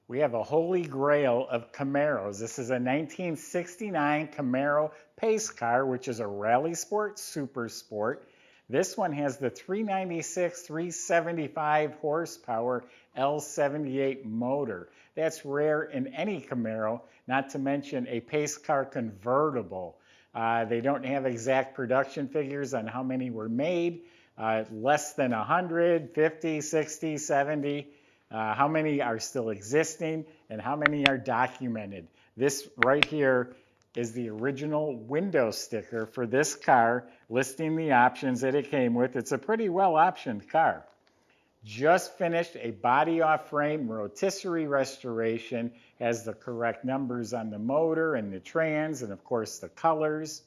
We have a holy grail of Camaros. This is a 1969 Camaro pace car, which is a rally sport, super sport. This one has the 396, 375 horsepower L78 motor. That's rare in any Camaro, not to mention a pace car convertible. They don't have exact production figures on how many were made, less than 100, 50, 60, 70. How many are still existing and how many are documented. This right here is the original window sticker for this car, listing the options that it came with. It's a pretty well optioned car. Just finished a body off frame rotisserie restoration, has the correct numbers on the motor and the trans and of course the colors.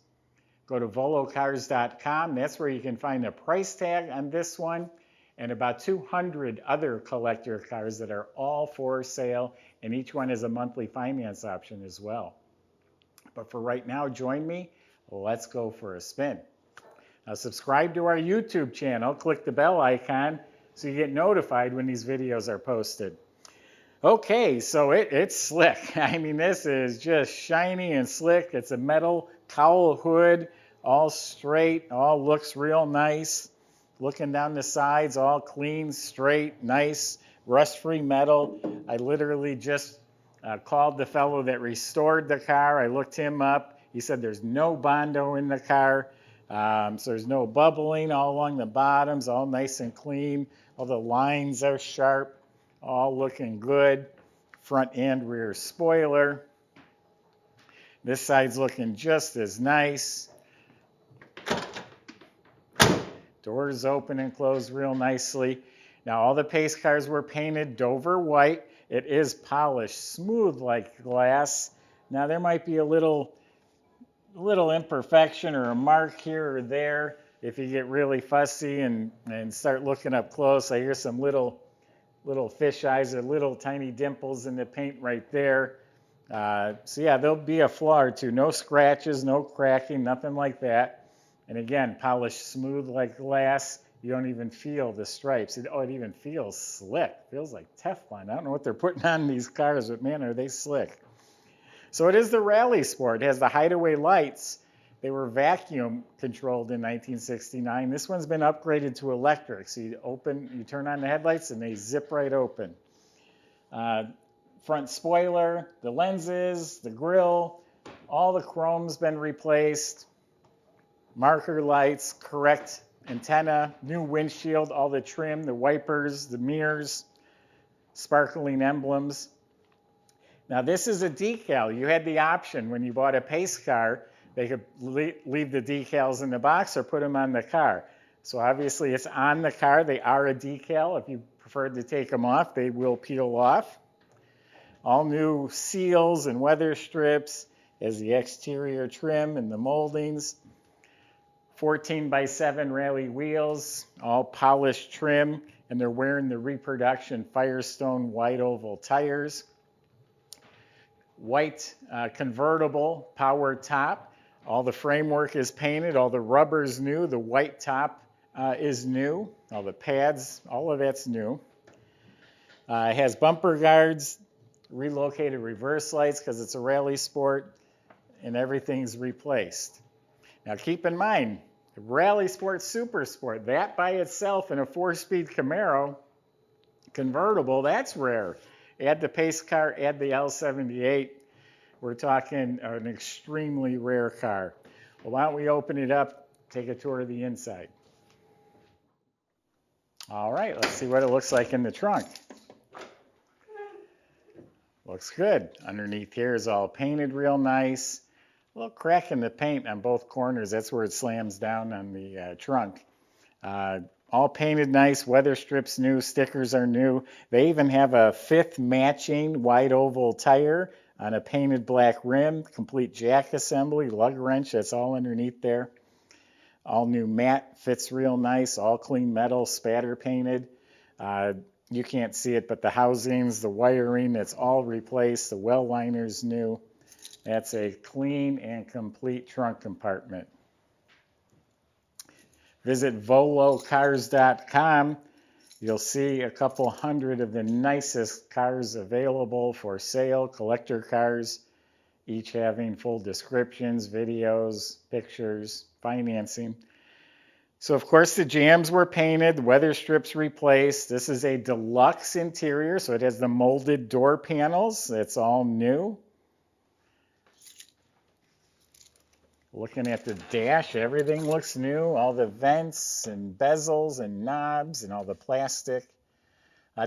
Go to volocars.com. That's where you can find a price tag on this one and about 200 other collector cars that are all for sale, and each one has a monthly finance option as well. But for right now, join me. Let's go for a spin. Now subscribe to our YouTube channel. Click the bell icon so you get notified when these videos are posted. Okay, so it's slick. I mean, this is just shiny and slick. It's a metal cowl hood, all straight, all looks real nice. Looking down the sides, all clean, straight, nice, rust-free metal. I literally just called the fellow that restored the car. I looked him up. He said there's no Bondo in the car, so there's no bubbling all along the bottoms, all nice and clean. All the lines are sharp, all looking good. Front and rear spoiler. This side's looking just as nice. Doors open and close real nicely. Now all the pace cars were painted Dover white. It is polished, smooth like glass. Now there might be a little imperfection or a mark here or there if you get really fussy and start looking up close. I hear some little fish eyes or little tiny dimples in the paint right there. So yeah, there'll be a flaw or two. No scratches, no cracking, nothing like that. And again, polished smooth like glass. You don't even feel the stripes. It even feels slick. Feels like Teflon. I don't know what they're putting on these cars, but man, are they slick. So it is the rally sport. It has the hideaway lights. They were vacuum controlled in 1969. This one's been upgraded to electric. So you turn on the headlights and they zip right open. Front spoiler, the lenses, the grille, all the chrome's been replaced. Marker lights, correct antenna, new windshield, all the trim, the wipers, the mirrors, sparkling emblems. Now this is a decal. You had the option when you bought a pace car, they could leave the decals in the box or put them on the car. So obviously it's on the car. They are a decal. If you prefer to take them off, they will peel off. All new seals and weather strips as the exterior trim and the moldings. 14x7 rally wheels, all polished trim, and they're wearing the reproduction Firestone Wide Oval tires. White convertible power top. All the framework is painted, all the rubber's new, the white top is new, all the pads, all of that's new. It has bumper guards, relocated reverse lights because it's a rally sport, and everything's replaced. Now keep in mind, rally sport, super sport, that by itself in a 4-speed Camaro convertible, that's rare. Add the pace car, add the L78, we're talking an extremely rare car. Well, why don't we open it up, take a tour of the inside. All right, let's see what it looks like in the trunk. Looks good. Underneath here is all painted real nice. A little crack in the paint on both corners. That's where it slams down on the trunk. All painted nice. Weather strips new. Stickers are new. They even have a 5th matching wide oval tire on a painted black rim. Complete jack assembly. Lug wrench. That's all underneath there. All new mat. Fits real nice. All clean metal. Spatter painted. You can't see it, but the housings, the wiring, it's all replaced. The well liner's new. That's a clean and complete trunk compartment. Visit volocars.com. You'll see a couple hundred of the nicest cars available for sale, collector cars, each having full descriptions, videos, pictures, financing. So of course the jambs were painted, the weather strips replaced. This is a deluxe interior, so it has the molded door panels. It's all new. Looking at the dash, everything looks new. All the vents and bezels and knobs and all the plastic.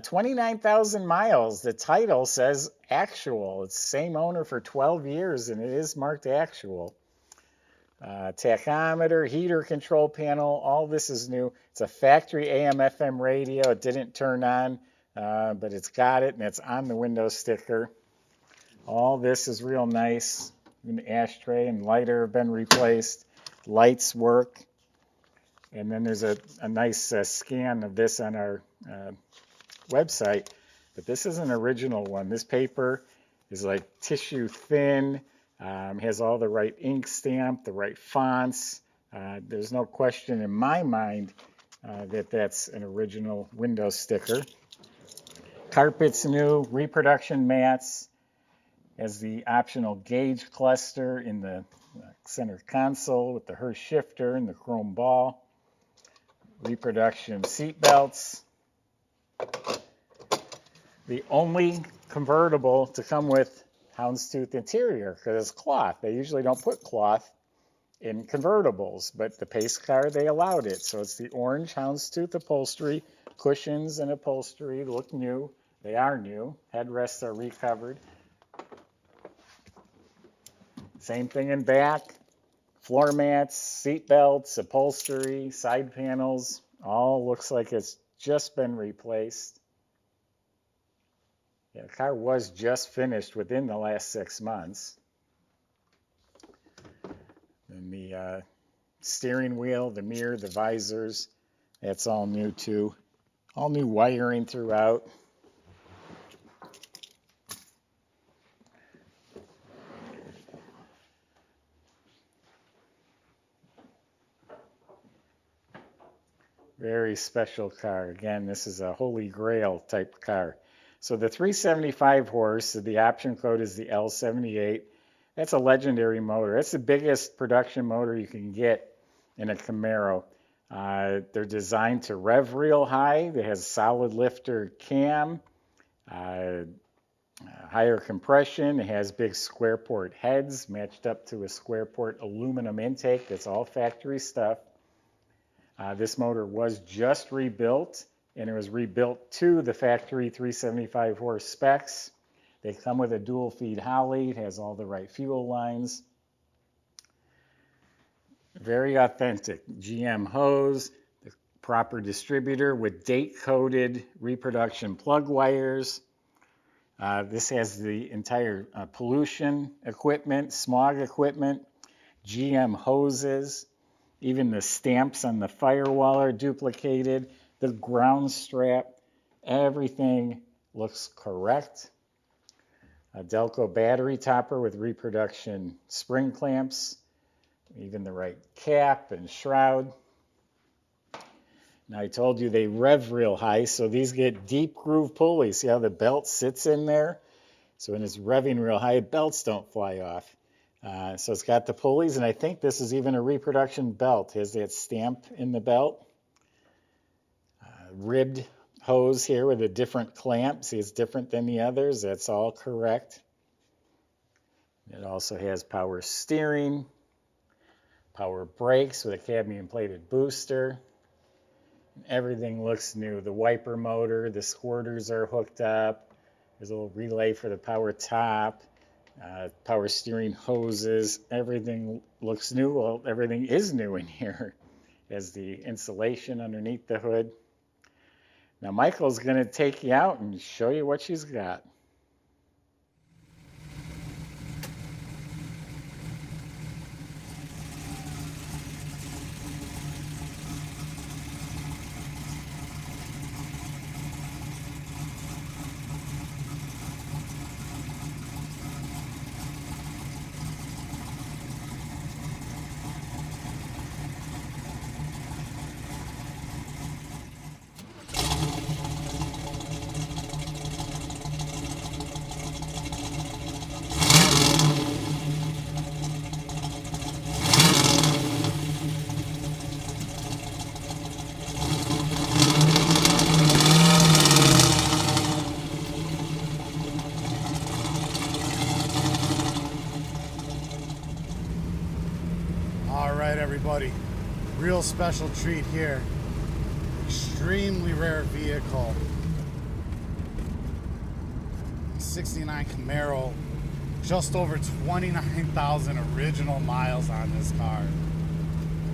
29,000 miles. The title says actual. It's the same owner for 12 years and it is marked actual. Tachometer, heater control panel, all this is new. It's a factory AM/FM radio. It didn't turn on, but it's got it and it's on the window sticker. All this is real nice. An ashtray and lighter have been replaced. Lights work. And then there's a nice scan of this on our website. But this is an original one. This paper is like tissue thin. Has all the right ink stamp, the right fonts. There's no question in my mind that that's an original window sticker. Carpet's new, reproduction mats. Has the optional gauge cluster in the center console with the Hurst shifter and the chrome ball. Reproduction seat belts. The only convertible to come with houndstooth interior because it's cloth. They usually don't put cloth in convertibles, but the pace car, they allowed it. So it's the orange houndstooth upholstery. Cushions and upholstery look new. They are new. Headrests are recovered. Same thing in back. Floor mats, seat belts, upholstery, side panels. All looks like it's just been replaced. Yeah, the car was just finished within the last 6 months. And the steering wheel, the mirror, the visors, that's all new too. All new wiring throughout. Very special car. Again, this is a Holy Grail type car. So the 375 horse, the option code is the L78. That's a legendary motor. That's the biggest production motor you can get in a Camaro. They're designed to rev real high. They have solid lifter cam, higher compression. It has big square port heads matched up to a square port aluminum intake. That's all factory stuff. This motor was just rebuilt, and it was rebuilt to the factory 375 horse specs. They come with a dual feed Holley. It has all the right fuel lines. Very authentic. GM hose, the proper distributor with date-coded reproduction plug wires. This has the entire pollution equipment, smog equipment, GM hoses. Even the stamps on the firewall are duplicated. The ground strap, everything looks correct. A Delco battery topper with reproduction spring clamps. Even the right cap and shroud. Now I told you they rev real high, so these get deep groove pulleys. See how the belt sits in there? So when it's revving real high, belts don't fly off. So it's got the pulleys, and I think this is even a reproduction belt. It has that stamp in the belt. Ribbed hose here with a different clamp. See, it's different than the others. That's all correct. It also has power steering, power brakes with a cadmium-plated booster. Everything looks new. The wiper motor, the squirters are hooked up. There's a little relay for the power top. Power steering hoses, everything looks new. Well, everything is new in here. Has the insulation underneath the hood. Now Michael's going to take you out and show you what she's got. everybody, real special treat here. Extremely rare vehicle. 69 Camaro, just over 29,000 original miles on this car,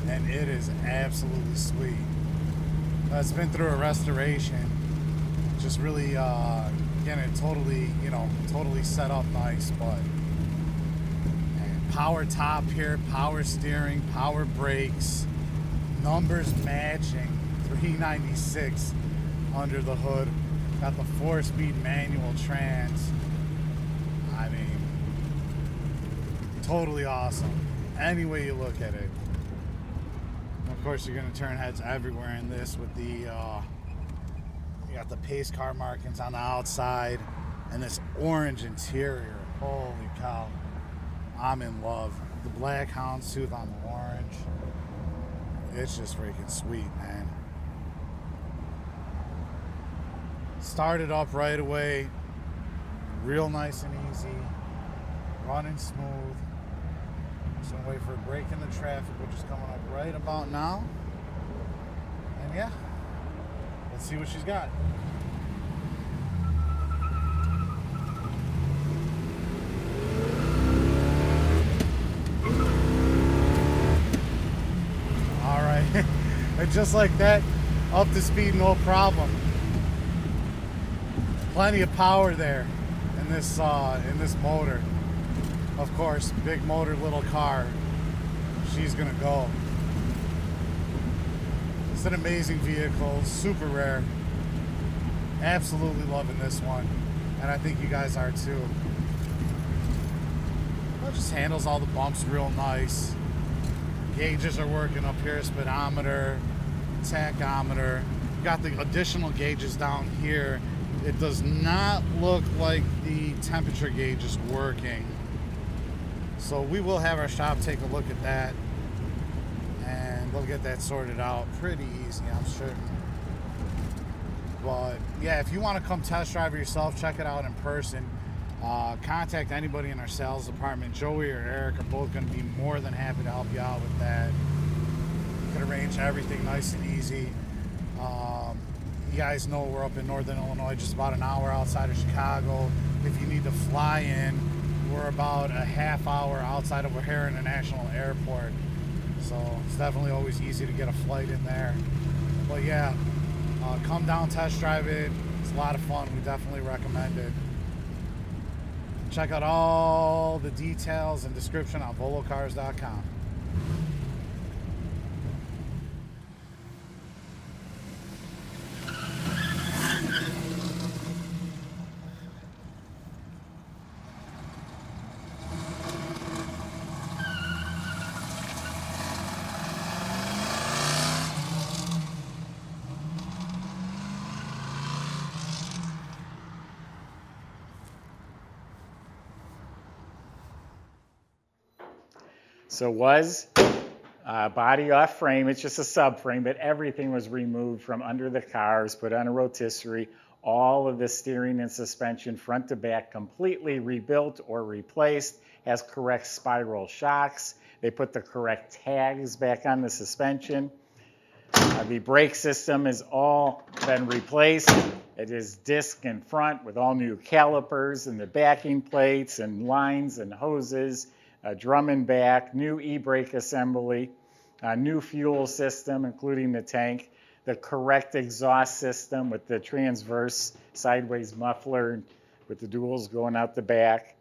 and it is absolutely sweet. It's been through a restoration, just really getting it totally set up nice. But power top here, power steering, power brakes, numbers matching, 396 under the hood. Got the 4-speed manual trans. I mean, totally awesome. Any way you look at it. Of course, you're going to turn heads everywhere in this with the, you got the pace car markings on the outside and this orange interior. Holy cow. I'm in love. The black houndstooth on the orange. It's just freaking sweet, man. Started up right away. Real nice and easy. Running smooth. Just gonna wait for a break in the traffic, which is coming up right about now. And yeah, let's see what she's got. All right, and just like that, up to speed, no problem. Plenty of power there in this motor. Of course, big motor, little car. She's gonna go. It's an amazing vehicle, super rare. Absolutely loving this one, and I think you guys are too. It just handles all the bumps real nice. Gauges are working up here, speedometer, tachometer. You got the additional gauges down here. It does not look like the temperature gauge is working. So we will have our shop take a look at that, and they'll get that sorted out pretty easy, I'm certain. But yeah, if you want to come test drive it yourself, check it out in person, contact anybody in our sales department. Joey or Eric are both going to be more than happy to help you out with that. You can arrange everything nice and easy. You guys know we're up in Northern Illinois, just about an hour outside of Chicago. If you need to fly in, we're about a half hour outside of O'Hare International Airport. So it's definitely always easy to get a flight in there. But yeah, come down, test drive it. It's a lot of fun. We definitely recommend it. Check out all the details and description on volocars.com. So was body off frame. It's just a subframe, but everything was removed from under the cars, put on a rotisserie. All of the steering and suspension front to back completely rebuilt or replaced. Has correct spiral shocks. They put the correct tags back on the suspension. The brake system has all been replaced. It is disc in front with all new calipers and the backing plates and lines and hoses. Drum and back, new e-brake assembly, new fuel system, including the tank, the correct exhaust system with the transverse sideways muffler with the duals going out the back.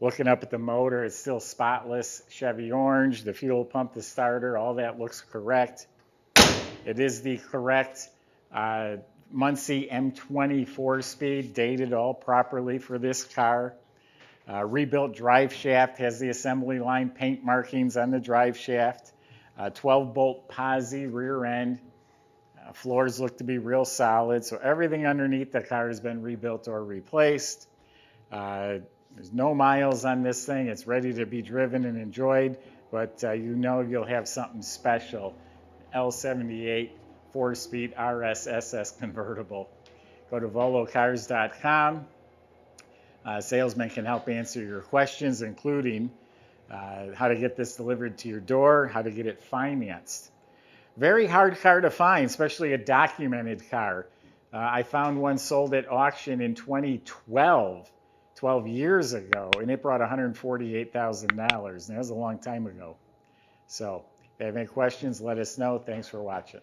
Looking up at the motor, it's still spotless Chevy orange, the fuel pump, the starter, all that looks correct. It is the correct Muncie M20 4-speed, dated all properly for this car. Rebuilt drive shaft, has the assembly line paint markings on the drive shaft. 12-bolt posi rear end. Floors look to be real solid, so everything underneath the car has been rebuilt or replaced. There's no miles on this thing. It's ready to be driven and enjoyed, but you know you'll have something special. L78 4-speed RSSS convertible. Go to volocars.com. Salesman can help answer your questions, including how to get this delivered to your door, how to get it financed. Very hard car to find, especially a documented car. I found one sold at auction in 2012, 12 years ago, and it brought $148,000. And that was a long time ago. So if you have any questions, let us know. Thanks for watching.